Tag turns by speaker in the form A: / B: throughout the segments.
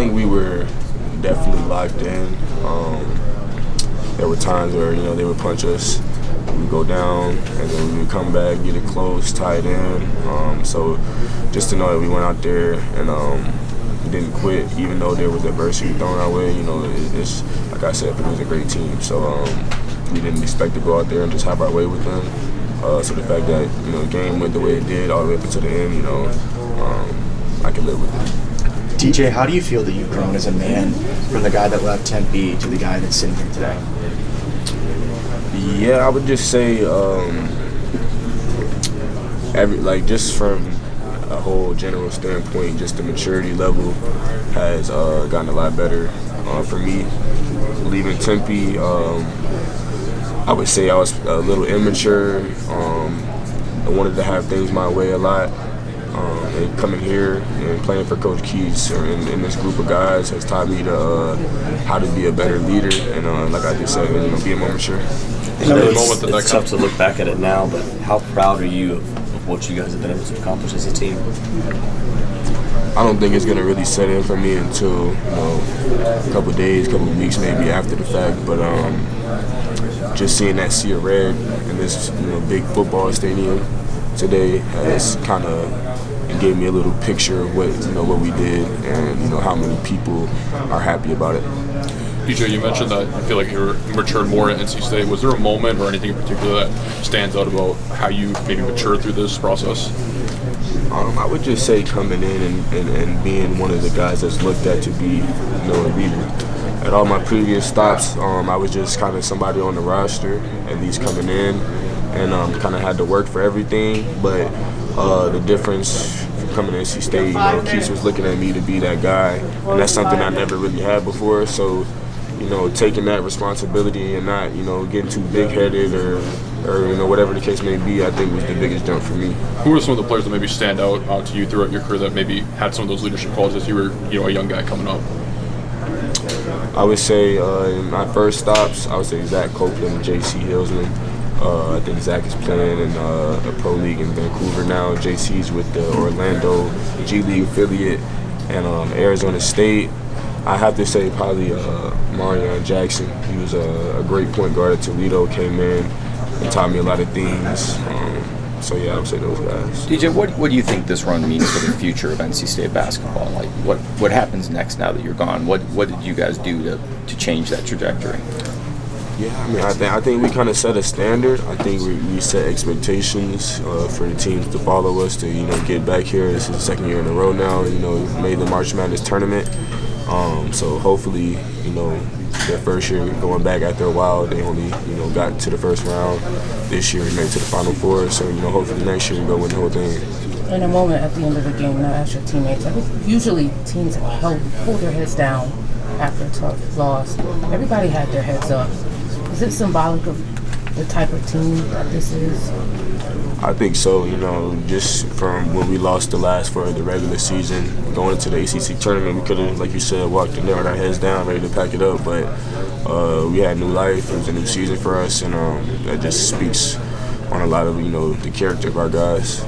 A: think we were definitely locked in. There were times where, they would punch us, we'd go down, and then we would come back, get it close, tie it in. So just to know that we went out there and we didn't quit, even though there was adversity thrown our way. It's like I said, Purdue was a great team. So we didn't expect to go out there and just have our way with them. So the fact that, the game went the way it did all the way up until the end, I can live with it.
B: DJ, how do you feel that you've grown as a man from the guy that left Tempe to the guy that's sitting here today?
A: Yeah, I would just say just from a whole general standpoint, just the maturity level has gotten a lot better for me. Leaving Tempe, I would say I was a little immature. I wanted to have things my way a lot. And coming here and playing for Coach Keys in this group of guys has taught me to how to be a better leader and, like I just said, be more mature.
C: It's tough to look back at it now, but how proud are you of what you guys have been able to accomplish as a team?
A: I don't think it's going to really set in for me until a couple days, couple weeks maybe after the fact. But just seeing that sea of red in this big football stadium today has kind of gave me a little picture of what we did and how many people are happy about it.
D: DJ, you mentioned that you feel like you're matured more at NC State. Was there a moment or anything in particular that stands out about how you maybe matured through this process?
A: I would just say coming in and being one of the guys that's looked at to be a leader. At all my previous stops, I was just kind of somebody on the roster, at least coming in, and kind of had to work for everything. But the difference coming to NC State, Keith was looking at me to be that guy, and that's something I never really had before. So, taking that responsibility and not, getting too big-headed or whatever the case may be, I think was the biggest jump for me.
D: Who are some of the players that maybe stand out to you throughout your career that maybe had some of those leadership qualities as you were, a young guy coming up?
A: I would say in my first stops, I would say Zach Copeland and J.C. Hillsman. I think Zach is playing in a pro league in Vancouver now. JC's with the Orlando G League affiliate and Arizona State. I have to say probably Marion Jackson. He was a great point guard at Toledo, came in and taught me a lot of things. So yeah, I would say those guys.
E: DJ, what do you think this run means for the future of NC State basketball? Like, what happens next now that you're gone? What did you guys do to change that trajectory?
A: Yeah, I think we kind of set a standard. I think we set expectations for the teams to follow us to get back here. This is the second year in a row now. We made the March Madness tournament. So hopefully, their first year going back after a while, they only got to the first round. This year we made it to the Final Four. So hopefully next year we go win the whole thing.
F: In a moment at the end of the game, now ask your teammates. I think usually teams hold their heads down after a tough loss. Everybody had their heads up. Is it symbolic of the type of team that this is?
A: I think so, just from when we lost the last for the regular season, going into the ACC tournament, we could have, like you said, walked in there with our heads down, ready to pack it up, but we had new life. It was a new season for us, and that just speaks on a lot of, the character of our guys.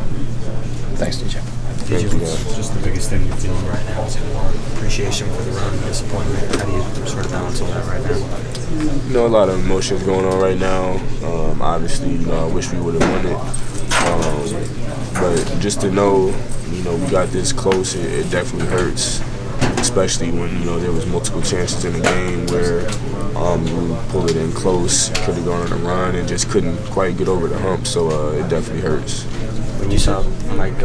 E: Thanks, DJ.
A: Thank you, guys.
G: Just the biggest thing you're feeling right now? Is it more appreciation for the run, disappointment? How do you sort of balance all that right now?
A: A lot of emotions going on right now. Obviously, I wish we would have won it. But just to know, we got this close, it definitely hurts. Especially when, there was multiple chances in the game where we pulled it in close, could have gone on a run and just couldn't quite get over the hump. So it definitely hurts.
G: When you saw Mike